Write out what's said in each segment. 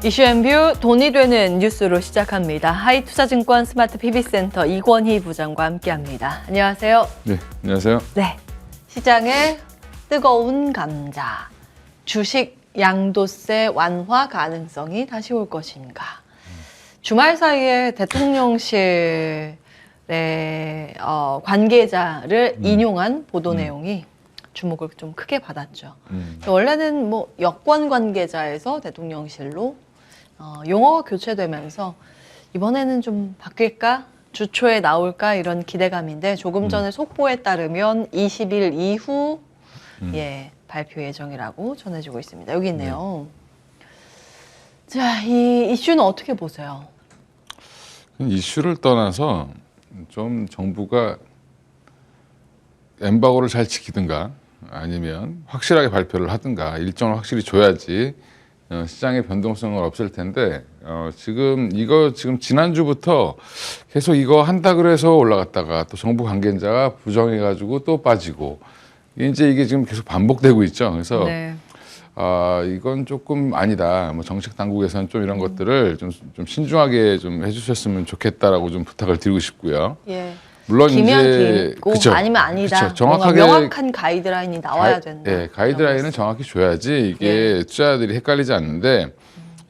이슈앤뷰 돈이 되는 뉴스로 시작합니다. 하이투자증권 스마트 PB센터 이권희 부장과 함께합니다. 안녕하세요. 네, 안녕하세요. 네, 시장의 뜨거운 감자. 주식 양도세 완화 가능성이 다시 올 것인가. 주말 사이에 대통령실의 관계자를 인용한 보도 내용이 주목을 좀 크게 받았죠. 원래는 뭐 여권 관계자에서 대통령실로 용어가 교체되면서 이번에는 좀 바뀔까? 주 초에 나올까? 이런 기대감인데 조금 전에 속보에 따르면 20일 이후 발표 예정이라고 전해지고 있습니다. 여기 있네요. 자, 이 이슈는 어떻게 보세요? 이슈를 떠나서 좀 정부가 엠바고를 잘 지키든가 아니면 확실하게 발표를 하든가 일정을 확실히 줘야지 시장의 변동성을 없앨 텐데 지금 지난주부터 계속 이거 한다 그래서 올라갔다가 또 정부 관계자가 부정해가지고 또 빠지고 이제 이게 지금 계속 반복되고 있죠. 그래서 네. 이건 조금 아니다. 뭐 정책 당국에서는 좀 이런 것들을 좀 신중하게 좀 해주셨으면 좋겠다라고 좀 부탁을 드리고 싶고요. 예. 물론 기면 이제 기고 그쵸. 아니면 아니다. 그쵸. 정확하게 명확한 가이드라인이 나와야 된다. 가이드라인은 정확히 줘야지 이게 투자자들이 헷갈리지 않는데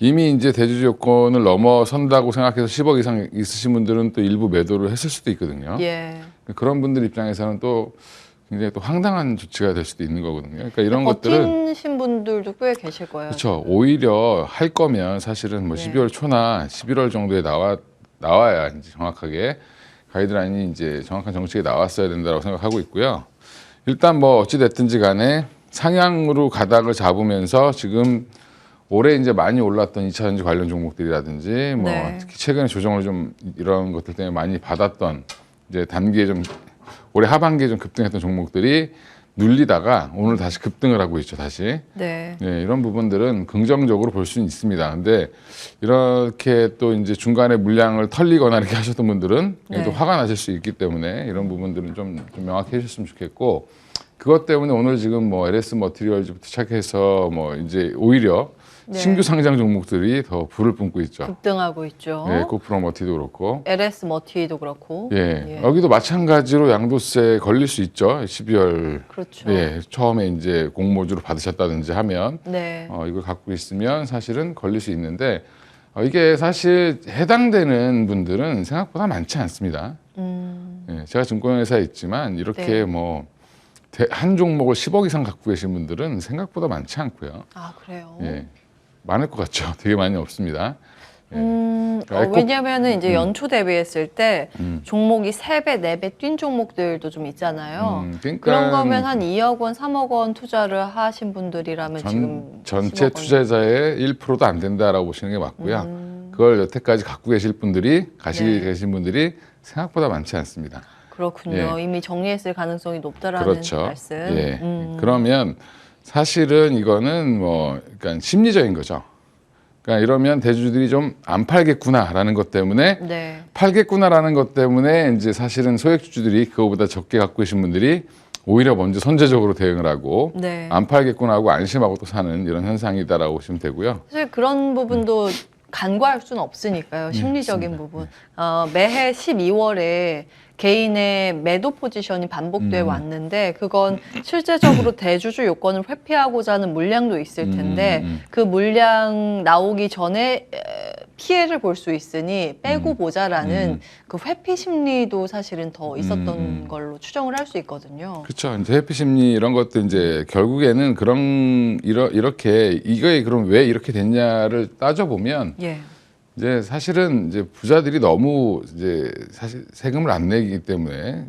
이미 이제 대주주 요건을 넘어선다고 생각해서 10억 이상 있으신 분들은 또 일부 매도를 했을 수도 있거든요. 예. 그런 분들 입장에서는 또 굉장히 또 황당한 조치가 될 수도 있는 거거든요. 그러니까 이런 것들은 버티신 분들도 꽤 계실 거예요. 그렇죠. 오히려 할 거면 사실은 뭐 12월 초나 11월 정도에 나와야 이제 정확하게 가이드라인이 이제 정확한 정책이 나왔어야 된다고 생각하고 있고요. 일단 뭐 어찌 됐든지 간에 상향으로 가닥을 잡으면서 지금 올해 이제 많이 올랐던 2차전지 관련 종목들이라든지 뭐 특히 최근에 조정을 좀 이런 것들 때문에 많이 받았던 이제 단기에 좀 올해 하반기에 좀 급등했던 종목들이 눌리다가 오늘 다시 급등을 하고 있죠, 다시. 네. 이런 부분들은 긍정적으로 볼 수는 있습니다. 근데 이렇게 또 이제 중간에 물량을 털리거나 이렇게 하셨던 분들은 또 화가 나실 수 있기 때문에 이런 부분들은 좀 명확히 해주셨으면 좋겠고 그것 때문에 오늘 지금 뭐 LS 머티리얼즈부터 시작해서 뭐 이제 오히려 신규 상장 종목들이 더 불을 뿜고 있죠. 급등하고 있죠. 네, 코프로 머티도 그렇고. LS 머티도 그렇고. 여기도 마찬가지로 양도세 걸릴 수 있죠. 12월. 그렇죠. 처음에 이제 공모주로 받으셨다든지 하면 네. 이걸 갖고 있으면 사실은 걸릴 수 있는데 이게 사실 해당되는 분들은 생각보다 많지 않습니다. 제가 증권회사에 있지만 이렇게 뭐 한 종목을 10억 이상 갖고 계신 분들은 생각보다 많지 않고요. 아, 그래요? 많을 것 같죠. 되게 많이 없습니다. 왜냐면은 이제 연초 대비했을 때 종목이 3배, 4배 뛴 종목들도 좀 있잖아요. 그러니까 그런 거면 한 2억 원, 3억 원 투자를 하신 분들이라면 지금 전체 투자자의 1%도 안 된다라고 보시는 게 맞고요. 그걸 여태까지 갖고 계신 분들이 생각보다 많지 않습니다. 그렇군요. 이미 정리했을 가능성이 높다라는 말씀. 그러면 사실은 이거는 뭐 그러니까 심리적인 거죠. 그러니까 이러면 대주주들이 좀 안 팔겠구나라는 것 때문에 팔겠구나라는 것 때문에 이제 사실은 소액주주들이 그거보다 적게 갖고 계신 분들이 오히려 먼저 선제적으로 대응을 하고 안 팔겠구나 하고 안심하고 또 사는 이런 현상이다라고 보시면 되고요. 사실 그런 부분도 간과할 수는 없으니까요. 심리적인 부분. 매해 12월에 개인의 매도 포지션이 반복돼 왔는데 그건 실제적으로 대주주 요건을 회피하고자 하는 물량도 있을 텐데 그 물량 나오기 전에 피해를 볼 수 있으니 빼고 보자라는 그 회피 심리도 사실은 더 있었던 걸로 추정을 할 수 있거든요. 그렇죠. 이제 회피 심리 이런 것도 이제 결국에는 이렇게 이거에 그럼 왜 이렇게 됐냐를 따져 보면 이제 사실은 이제 부자들이 너무 이제 사실 세금을 안 내기 때문에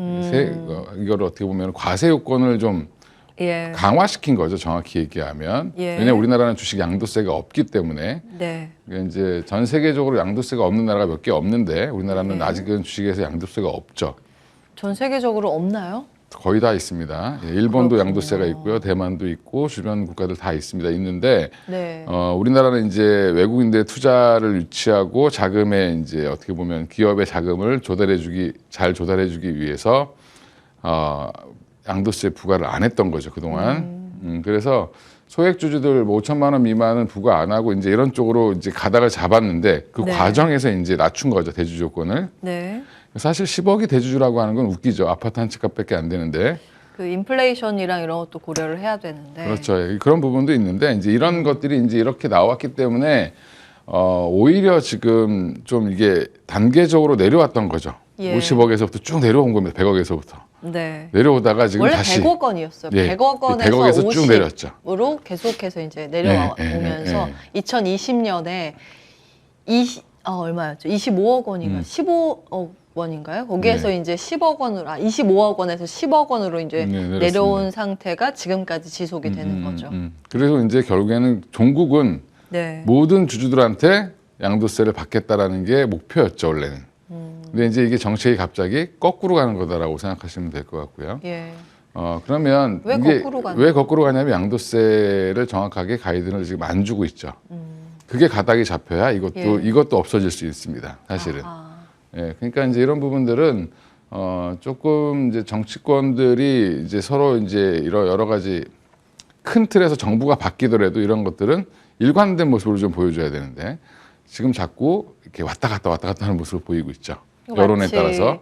이거를 어떻게 보면 과세 요건을 좀 강화시킨 거죠. 정확히 얘기하면. 왜냐하면 우리나라는 주식 양도세가 없기 때문에 이제 전 세계적으로 양도세가 없는 나라가 몇 개 없는데 우리나라는 아직은 주식에서 양도세가 없죠. 전 세계적으로 없나요? 거의 다 있습니다. 일본도 그렇군요. 양도세가 있고요, 대만도 있고 주변 국가들 다 있는데 우리나라는 이제 외국인들 투자를 유치하고 자금에 이제 어떻게 보면 기업의 자금을 잘 조달해주기 위해서 양도세 부과를 안 했던 거죠 그동안. 그래서 소액 주주들 뭐 5천만 원 미만은 부과 안 하고 이제 이런 쪽으로 이제 가닥을 잡았는데 그 네. 과정에서 이제 낮춘 거죠, 대주 조건을. 네. 사실 10억이 대주주라고 하는 건 웃기죠. 아파트 한 채 값밖에 안 되는데. 그 인플레이션이랑 이런 것도 고려를 해야 되는데. 그렇죠. 그런 부분도 있는데 이제 이런 것들이 이제 이렇게 나왔기 때문에 오히려 지금 좀 이게 단계적으로 내려왔던 거죠. 예. 50억에서부터 쭉 내려온 겁니다. 100억에서부터. 네. 내려오다가 지금 원래 다시 100억 원이었어요. 예, 100억 원에서 100억에서 쭉 내렸죠. 50으로 계속해서 이제 내려오면서 2020년에 얼마였죠? 25억 원인가? 15억 원인가요? 거기에서 네. 이제 10억 원으로 25억 원에서 10억 원으로 이제 내렸습니다. 내려온 상태가 지금까지 지속이 되는 거죠. 그래서 이제 결국에는 종국은 네. 모든 주주들한테 양도세를 받겠다라는 게 목표였죠, 원래는. 근데 이제 이게 정책이 갑자기 거꾸로 가는 거다라고 생각하시면 될 것 같고요. 예. 그러면 왜 이게 거꾸로 가나요? 왜 거꾸로 가냐면 양도세를 정확하게 가이드를 지금 안 주고 있죠. 그게 가닥이 잡혀야 이것도 없어질 수 있습니다. 사실은. 아하. 예, 그러니까 이제 이런 부분들은 조금 이제 정치권들이 이제 서로 이제 이런 여러 가지 큰 틀에서 정부가 바뀌더라도 이런 것들은 일관된 모습으로 좀 보여줘야 되는데 지금 자꾸 이렇게 왔다 갔다 하는 모습을 보이고 있죠. 여론에 마치 따라서.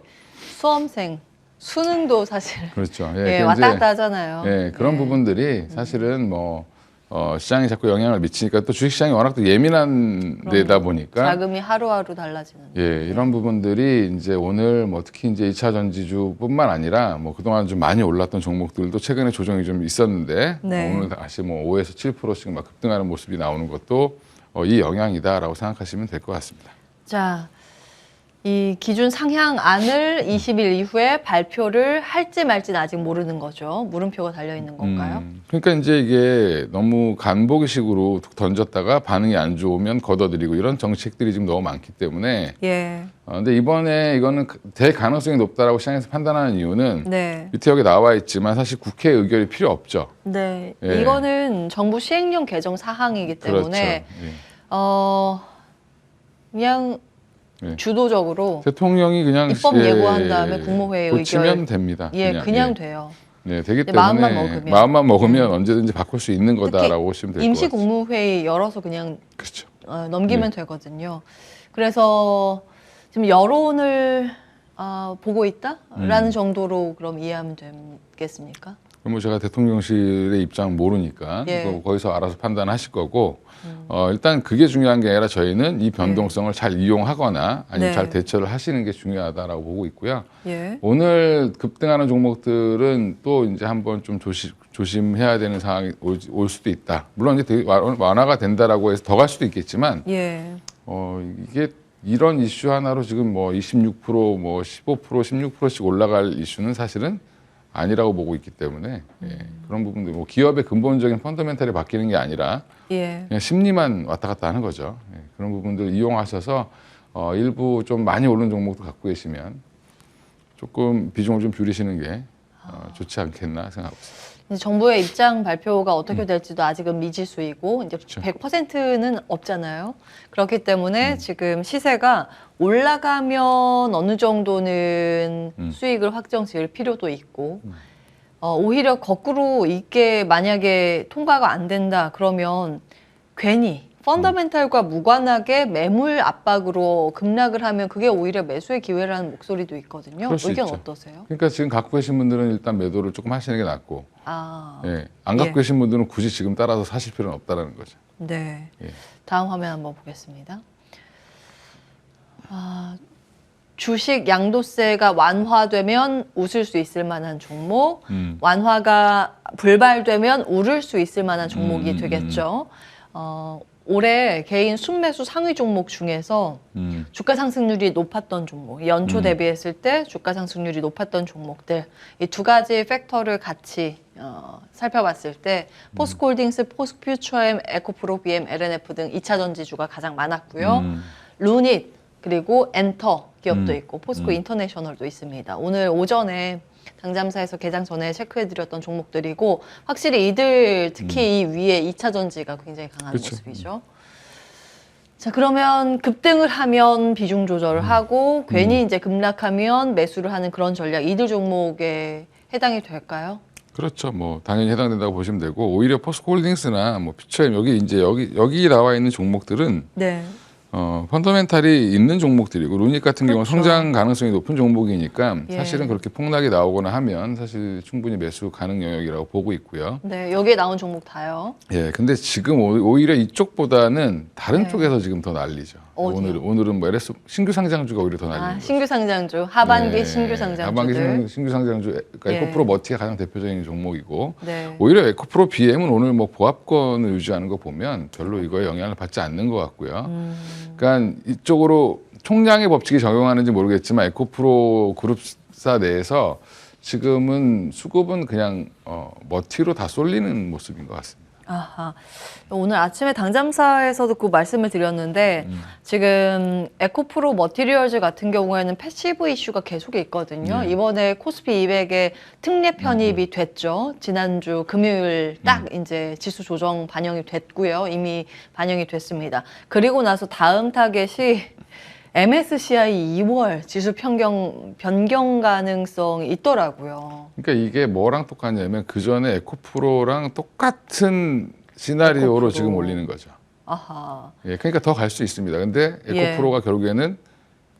수험생 수능도 사실 그렇죠. 예, 그 왔다 이제, 갔다 하잖아요. 예, 그런 예. 부분들이 사실은 뭐 시장에 자꾸 영향을 미치니까 또 주식시장이 워낙 또 예민한 데다 보니까 자금이 하루하루 달라지는. 예, 이런 부분들이 이제 오늘 뭐 특히 이제 2차 전지주뿐만 아니라 뭐 그동안 좀 많이 올랐던 종목들도 최근에 조정이 좀 있었는데 네. 오늘 다시 뭐 5에서 7%씩 막 급등하는 모습이 나오는 것도 이 영향이다라고 생각하시면 될 것 같습니다. 자, 이 기준 상향안을 20일 이후에 발표를 할지 말지는 아직 모르는 거죠. 물음표가 달려 있는 건가요? 그러니까 이제 이게 너무 간보기식으로 던졌다가 반응이 안 좋으면 걷어들이고 이런 정책들이 지금 너무 많기 때문에 예. 근데 이번에 이거는 될 가능성이 높다라고 시장에서 판단하는 이유는 네. 밑에 여기 나와 있지만 사실 국회 의결이 필요 없죠. 네. 예. 이거는 정부 시행령 개정 사항이기 때문에 그렇죠. 그냥 예. 주도적으로 대통령이 그냥 입법 예고한 다음에 국무회의 고치면 의결 됩니다. 그냥 돼요. 네, 되기 네, 때문에 마음만 먹으면 언제든지 바꿀 수 있는 거다라고 보시면 될 것 같아요. 임시 국무회의 열어서 그냥 그렇죠. 넘기면 되거든요. 그래서 지금 여론을 보고 있다라는 정도로 그럼 이해하면 되겠습니까? 그럼 뭐 제가 대통령실의 입장 모르니까 예. 그거 거기서 알아서 판단하실 거고 일단 그게 중요한 게 아니라 저희는 이 변동성을 잘 이용하거나 아니면 네. 잘 대처를 하시는 게 중요하다라고 보고 있고요. 예. 오늘 급등하는 종목들은 또 이제 한번 좀 조심해야 되는 상황이 올 수도 있다. 물론 이제 되게 완화가 된다라고 해서 더 갈 수도 있겠지만 예. 이게 이런 이슈 하나로 지금 뭐 26%, 뭐 15%, 16%씩 올라갈 이슈는 사실은 아니라고 보고 있기 때문에 그런 부분들 뭐 기업의 근본적인 펀더멘탈이 바뀌는 게 아니라 예. 그냥 심리만 왔다 갔다 하는 거죠. 그런 부분들 이용하셔서 일부 좀 많이 오른 종목도 갖고 계시면 조금 비중을 좀 줄이시는 게 좋지 않겠나 생각하고 있습니다. 이제 정부의 입장 발표가 어떻게 될지도 아직은 미지수이고 이제 그렇죠. 100%는 없잖아요. 그렇기 때문에 지금 시세가 올라가면 어느 정도는 수익을 확정 지을 필요도 있고 오히려 거꾸로 이게 만약에 통과가 안 된다 그러면 괜히 펀더멘탈과 무관하게 매물 압박으로 급락을 하면 그게 오히려 매수의 기회라는 목소리도 있거든요. 그럴 수 의견 있죠. 어떠세요? 그러니까 지금 갖고 계신 분들은 일단 매도를 조금 하시는 게 낫고 안 갖고 예. 계신 분들은 굳이 지금 따라서 사실 필요는 없다라는 거죠. 네. 예. 다음 화면 한번 보겠습니다. 주식 양도세가 완화되면 웃을 수 있을 만한 종목, 완화가 불발되면 울을 수 있을 만한 종목이 되겠죠. 올해 개인 순매수 상위 종목 중에서 주가 상승률이 높았던 종목, 연초 대비했을 때 주가 상승률이 높았던 종목들, 이 두 가지 팩터를 같이 살펴봤을 때 포스코홀딩스, 포스퓨처엠, 에코프로, BM, LNF 등 2차 전지주가 가장 많았고요. 루닛 그리고 엔터 기업도 있고 포스코 인터내셔널도 있습니다. 오늘 오전에 당잠사에서 개장 전에 체크해드렸던 종목들이고 확실히 이들 특히 이 위에 2차 전지가 굉장히 강한 그쵸. 모습이죠. 자, 그러면 급등을 하면 비중 조절을 하고 괜히 이제 급락하면 매수를 하는 그런 전략 이들 종목에 해당이 될까요? 그렇죠. 뭐 당연히 해당된다고 보시면 되고 오히려 포스코홀딩스나 뭐 퓨처엠 여기 나와 있는 종목들은 네. 펀더멘탈이 있는 종목들이고 루닉 같은 경우는 그렇죠. 성장 가능성이 높은 종목이니까 예. 사실은 그렇게 폭락이 나오거나 하면 사실 충분히 매수 가능 영역이라고 보고 있고요. 네, 여기에 나온 종목 다요. 예, 근데 지금 오히려 이쪽보다는 다른 네. 쪽에서 지금 더 난리죠. 어디요? 오늘은 뭐 LS 신규 상장주가 오히려 더 난리인 거죠. 신규 상장주, 하반기 예, 신규 상장주들. 하반기 신규 상장주, 그러니까 예. 에코프로 머티가 가장 대표적인 종목이고 네. 오히려 에코프로 BM은 오늘 뭐 보합권을 유지하는 거 보면 별로 이거에 영향을 받지 않는 것 같고요. 그러니까 이쪽으로 총량의 법칙이 적용하는지 모르겠지만 에코프로 그룹사 내에서 지금은 수급은 그냥 머티로 다 쏠리는 모습인 것 같습니다. 아하. 오늘 아침에 당잠사에서도 그 말씀을 드렸는데 지금 에코프로 머티리얼즈 같은 경우에는 패시브 이슈가 계속 있거든요. 이번에 코스피 200에 특례 편입이 됐죠. 지난주 금요일 딱 이제 지수 조정 반영이 됐고요. 이미 반영이 됐습니다. 그리고 나서 다음 타겟이 MSCI 2월 지수 변경 가능성이 있더라고요. 그러니까 이게 뭐랑 똑같냐면 그 전에 에코프로랑 똑같은 시나리오로 에코프로. 지금 올리는 거죠. 아하. 예, 그러니까 더 갈 수 있습니다. 근데 에코프로가 결국에는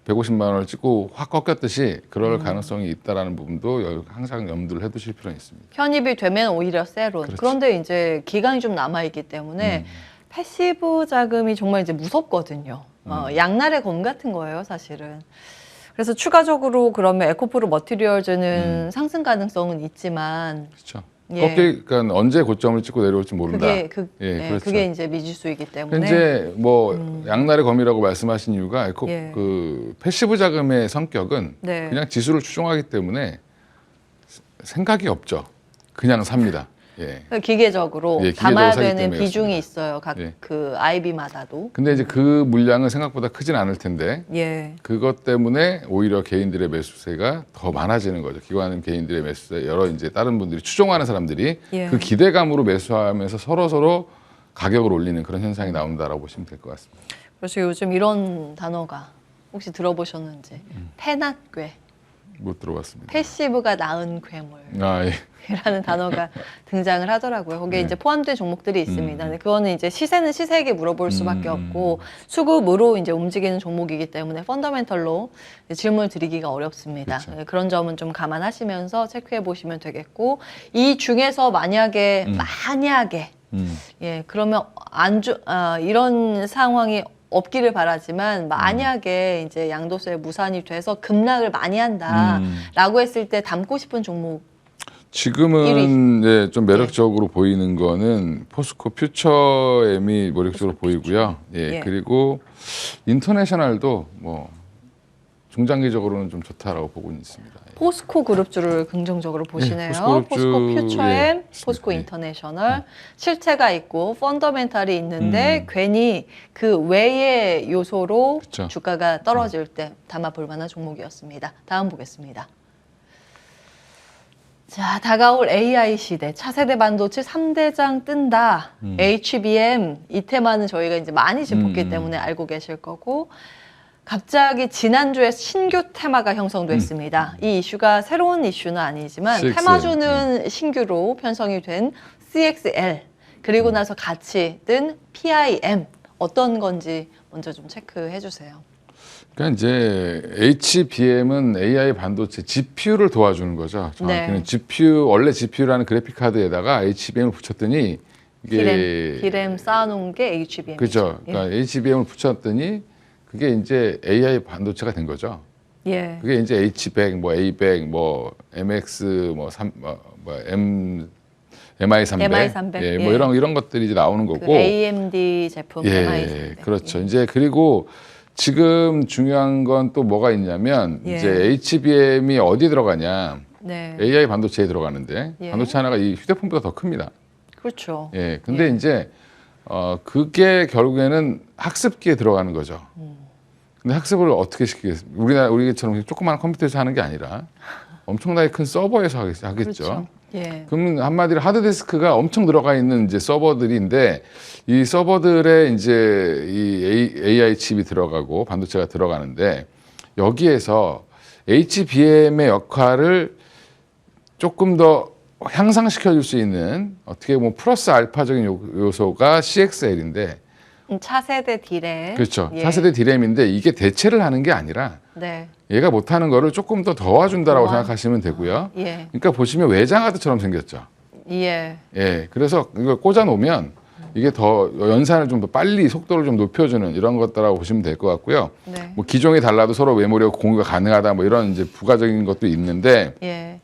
150만 원을 찍고 확 꺾였듯이 그럴 가능성이 있다라는 부분도 항상 염두를 해두실 필요는 있습니다. 편입이 되면 오히려 세론. 그렇죠. 그런데 이제 기간이 좀 남아있기 때문에 패시브 자금이 정말 이제 무섭거든요. 양날의 검 같은 거예요, 사실은. 그래서 추가적으로 그러면 에코프로 머티리얼즈는 상승 가능성은 있지만 그렇죠. 예. 그러니까 언제 고점을 찍고 내려올지 모른다. 그렇죠. 그게 이제 미지수이기 때문에 이제 뭐 양날의 검이라고 말씀하신 이유가 예. 그 패시브 자금의 성격은 네. 그냥 지수를 추종하기 때문에 생각이 없죠. 그냥 삽니다. 예. 기계적으로 예, 기계적으로 담아야 사기 되는 때문에 비중이 그렇습니다. 있어요. 각 예. 그 IB마다도. 근데 이제 그 물량은 생각보다 크진 않을 텐데 예. 그것 때문에 오히려 개인들의 매수세가 더 많아지는 거죠. 기관 개인들의 매수세, 여러 이제 다른 분들이 추종하는 사람들이 예. 그 기대감으로 매수하면서 서로 가격을 올리는 그런 현상이 나온다라고 보시면 될 것 같습니다. 그래서 요즘 이런 단어가 혹시 들어보셨는지 패낫괴, 못 들어봤습니다. 패시브가 낳은 괴물. 아, 예. 이라는 단어가 등장을 하더라고요. 거기에 네. 이제 포함된 종목들이 있습니다. 근데 그거는 이제 시세는 시세에게 물어볼 수밖에 없고 수급으로 이제 움직이는 종목이기 때문에 펀더멘털로 질문을 드리기가 어렵습니다. 그렇죠. 네, 그런 점은 좀 감안하시면서 체크해 보시면 되겠고 이 중에서 만약에 예 그러면 이런 상황이 없기를 바라지만 만약에 이제 양도세 무산이 돼서 급락을 많이 한다라고 했을 때 담고 싶은 종목 지금은 예, 좀 매력적으로 보이는 거는 포스코 퓨처엠이 매력적으로 보이고요. 예, 예. 그리고 인터내셔널도 뭐 중장기적으로는 좀 좋다라고 보고 있습니다. 예. 포스코 그룹주를 긍정적으로 보시네요. 포스코 포스코 그룹주, 퓨처엠, 예, 포스코 예. 인터내셔널 실체가 있고 펀더멘탈이 있는데 괜히 그 외의 요소로 그쵸. 주가가 떨어질 때 담아볼 만한 종목이었습니다. 다음 보겠습니다. 자, 다가올 AI 시대, 차세대 반도체 3대장 뜬다. HBM, 이 테마는 저희가 이제 많이 짚었기 때문에 알고 계실 거고, 갑자기 지난주에 신규 테마가 형성됐습니다. 이 이슈가 새로운 이슈는 아니지만 CXL. 테마주는 신규로 편성이 된 CXL, 그리고 나서 같이 뜬 PIM, 어떤 건지 먼저 좀 체크해 주세요. 그러니까 이제 HBM은 AI 반도체 GPU를 도와주는 거죠. 정확히는 네. GPU 원래 GPU라는 그래픽 카드에다가 HBM을 붙였더니 이게 디램 쌓아놓은 게 HBM이죠. 그죠. 그러니까 HBM을 붙였더니 그게 이제 AI 반도체가 된 거죠. 예. 그게 이제 H100, 뭐 A100, 뭐 MX, MI300, MI300, 예, 뭐 예. 이런 것들이 이제 나오는 그 거고. AMD 제품 예, MI300. 그렇죠. 이제 그리고 지금 중요한 건 또 뭐가 있냐면 예. 이제 HBM이 어디 들어가냐? 네. AI 반도체에 들어가는데 예. 반도체 하나가 이 휴대폰보다 더 큽니다. 그렇죠. 예, 근데 이제 그게 결국에는 학습기에 들어가는 거죠. 근데 학습을 어떻게 시키겠습니까? 우리처럼 조그마한 컴퓨터에서 하는 게 아니라 엄청나게 큰 서버에서 하겠죠. 그렇죠. 예. 그러면 한마디로 하드디스크가 엄청 들어가 있는 이제 서버들인데 이 서버들에 이제 이 AI 칩이 들어가고 반도체가 들어가는데 여기에서 HBM의 역할을 조금 더 향상시켜 줄 수 있는 어떻게 보면 플러스 알파적인 요소가 CXL인데 차세대 디램. 그렇죠. 예. 차세대 디램인데 이게 대체를 하는 게 아니라 네. 얘가 못하는 거를 조금 더 도와준다라고 도와- 생각하시면 되고요. 예. 그러니까 보시면 외장하드처럼 생겼죠. 예. 예, 그래서 이걸 꽂아 놓으면 이게 더 연산을 좀 더 빨리 속도를 좀 높여주는 이런 것들라고 보시면 될 것 같고요. 네. 뭐 기종이 달라도 서로 메모리가 공유가 가능하다 뭐 이런 이제 부가적인 것도 있는데 예.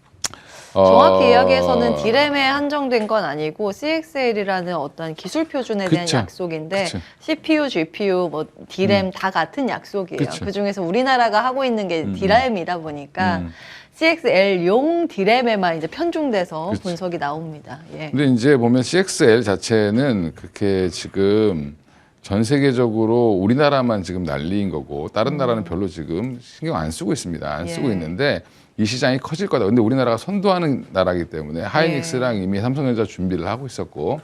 정확히 어, 이야기해서는 디램에 한정된 건 아니고 CXL이라는 어떤 기술 표준에 대한 그쵸. 약속인데 그쵸. CPU, GPU, 뭐 디램 다 같은 약속이에요. 그쵸. 그 중에서 우리나라가 하고 있는 게 디램이다 보니까 음. CXL용 디램에만 이제 편중돼서 그쵸. 분석이 나옵니다. 예. 근데 이제 보면 CXL 자체는 그렇게 지금 전 세계적으로 우리나라만 지금 난리인 거고 다른 나라는 별로 지금 신경 안 쓰고 있습니다. 안 쓰고 예. 있는데 이 시장이 커질 거다. 근데 우리나라가 선도하는 나라이기 때문에 하이닉스랑 이미 삼성전자 준비를 하고 있었고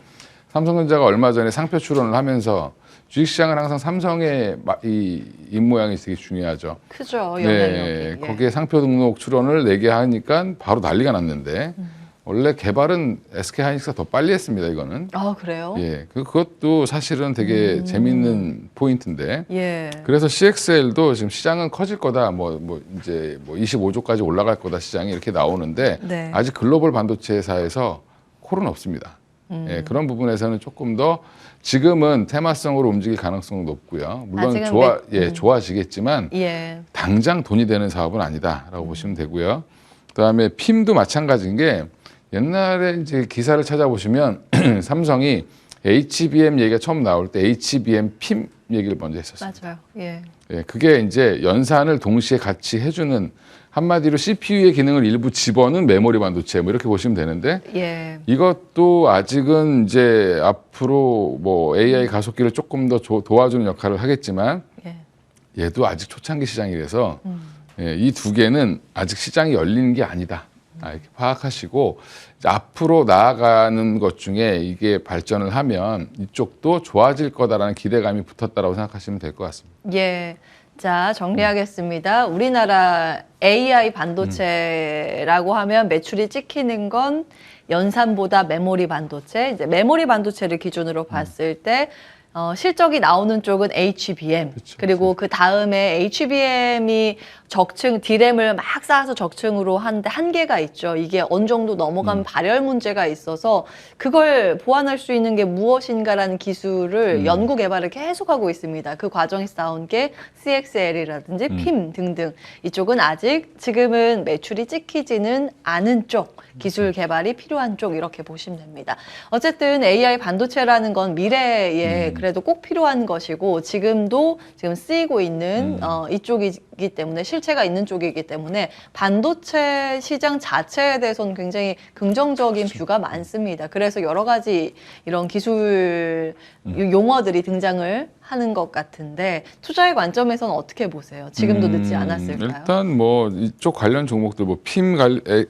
삼성전자가 얼마 전에 상표 출원을 하면서 주식시장은 항상 삼성의 이 입모양이 되게 중요하죠. 크죠. 영향력이. 네, 예. 거기에 상표 등록 출원을 4개 하니까 바로 난리가 났는데 원래 개발은 SK 하이닉스가 더 빨리 했습니다. 이거는. 아, 그래요? 예, 그것도 사실은 되게 재밌는 포인트인데. 예. 그래서 CXL도 지금 시장은 커질 거다. 뭐 이제 뭐 25조까지 올라갈 거다 시장이 이렇게 나오는데 네. 아직 글로벌 반도체사에서 콜은 없습니다. 예, 그런 부분에서는 조금 더 지금은 테마성으로 움직일 가능성은 높고요. 물론 아직은 좋아지겠지만 예. 당장 돈이 되는 사업은 아니다라고 보시면 되고요. 그다음에 핌도 마찬가지인 게 옛날에 이제 기사를 찾아보시면 삼성이 HBM 얘기가 처음 나올 때 HBM 핌 얘기를 먼저 했었어요. 맞아요. 예. 예, 그게 이제 연산을 동시에 같이 해주는 한마디로 CPU의 기능을 일부 집어넣은 메모리 반도체 뭐 이렇게 보시면 되는데 예. 이것도 아직은 이제 앞으로 뭐 AI 가속기를 조금 더 도와주는 역할을 하겠지만 예. 얘도 아직 초창기 시장이라서 예, 이 두 개는 아직 시장이 열리는 게 아니다. 이렇게 파악하시고 이제 앞으로 나아가는 것 중에 이게 발전을 하면 이쪽도 좋아질 거다라는 기대감이 붙었다라고 생각하시면 될 것 같습니다. 예. 자, 정리하겠습니다. 우리나라 AI 반도체라고 하면 매출이 찍히는 건 연산보다 메모리 반도체, 이제 메모리 반도체를 기준으로 봤을 때 실적이 나오는 쪽은 HBM, 그쵸, 그리고 그 다음에 HBM이 적층, 디램을 막 쌓아서 적층으로 하는데 한계가 있죠. 이게 어느 정도 넘어가면 발열 문제가 있어서 그걸 보완할 수 있는 게 무엇인가라는 기술을 연구 개발을 계속하고 있습니다. 그 과정에서 나온 게 CXL이라든지 핌 등등. 이쪽은 아직 지금은 매출이 찍히지는 않은 쪽, 기술 개발이 필요한 쪽 이렇게 보시면 됩니다. 어쨌든 AI 반도체라는 건 미래에 그래도 꼭 필요한 것이고 지금도 지금 쓰이고 있는 이쪽이기 때문에 실체가 있는 쪽이기 때문에 반도체 시장 자체에 대해서는 굉장히 긍정적인 뷰가 많습니다. 그래서 여러 가지 이런 기술 용어들이 등장을 하는 것 같은데 투자의 관점에서는 어떻게 보세요? 지금도 늦지 않았을까요? 일단 뭐 이쪽 관련 종목들 뭐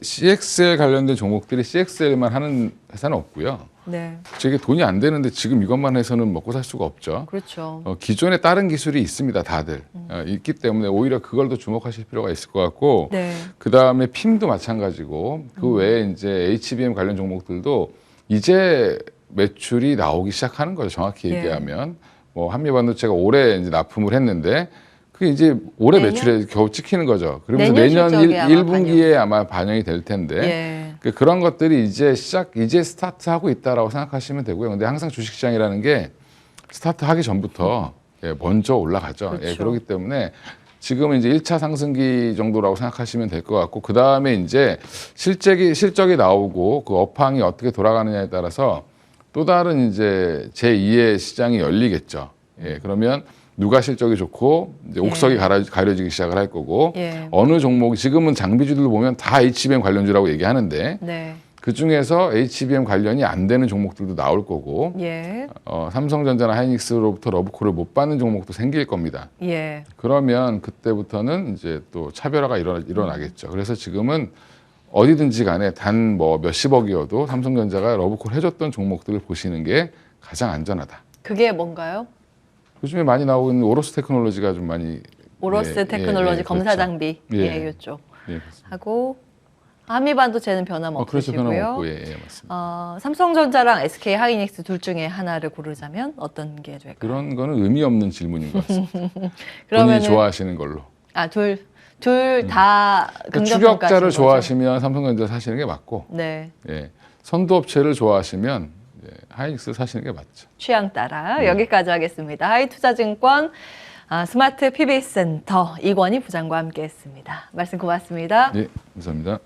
CXL 관련된 종목들이 CXL만 하는 회사는 없고요. 네, 저게 돈이 안 되는데 지금 이것만 해서는 먹고 살 수가 없죠. 그렇죠. 기존에 다른 기술이 있습니다, 다들. 있기 때문에 오히려 그걸 더 주목하실 필요가 있을 것 같고, 네, 그 다음에 핌도 마찬가지고, 그 외에 이제 HBM 관련 종목들도 이제 매출이 나오기 시작하는 거죠, 정확히 예. 얘기하면. 뭐 한미반도체가 올해 이제 납품을 했는데, 그게 이제 올해 내년? 매출에 겨우 찍히는 거죠. 그러면서 내년 내년 실적에 아마 1분기에 아마 반영이 될 텐데, 예, 그런 것들이 이제 스타트하고 있다라고 생각하시면 되고요. 근데 항상 주식시장이라는 게 스타트하기 전부터 먼저 올라가죠. 그렇죠. 그렇기 때문에 지금은 이제 1차 상승기 정도라고 생각하시면 될 것 같고, 그 다음에 이제 실적이 나오고 그 업황이 어떻게 돌아가느냐에 따라서 또 다른 이제 제2의 시장이 열리겠죠. 그러면 누가 실적이 좋고 이제 옥석이 가려지기 시작을 할 거고 예. 어느 종목이 지금은 장비주들 보면 다 HBM 관련주라고 얘기하는데 네, 그 중에서 HBM 관련이 안 되는 종목들도 나올 거고 예, 삼성전자나 하이닉스로부터 러브콜을 못 받는 종목도 생길 겁니다. 예. 그러면 그때부터는 이제 또 차별화가 일어나겠죠. 그래서 지금은 어디든지 간에 단 뭐 몇십억이어도 삼성전자가 러브콜 해줬던 종목들을 보시는 게 가장 안전하다. 그게 뭔가요? 요즘에 많이 나오고 있는 오로스 테크놀로지가 좀 많이 오로스 테크놀로지 검사 그렇죠. 장비 예. 이쪽 예, 그렇습니다. 하고 한미반도체는 그렇죠. 변함없으시고요. 변함없고, 예, 맞습니다. 삼성전자랑 SK 하이닉스 둘 중에 하나를 고르자면 어떤 게 될까요? 그런 거는 의미 없는 질문인 것 같습니다. 본인이 그러면은 좋아하시는 걸로. 둘 다 추격자를 좋아하시면 삼성전자 사시는 게 맞고, 네. 예, 선도업체를 좋아하시면 하이닉스 사시는 게 맞죠. 취향 따라 여기까지 하겠습니다. 하이투자증권 스마트 PB센터 이권희 부장과 함께했습니다. 말씀 고맙습니다. 네, 감사합니다.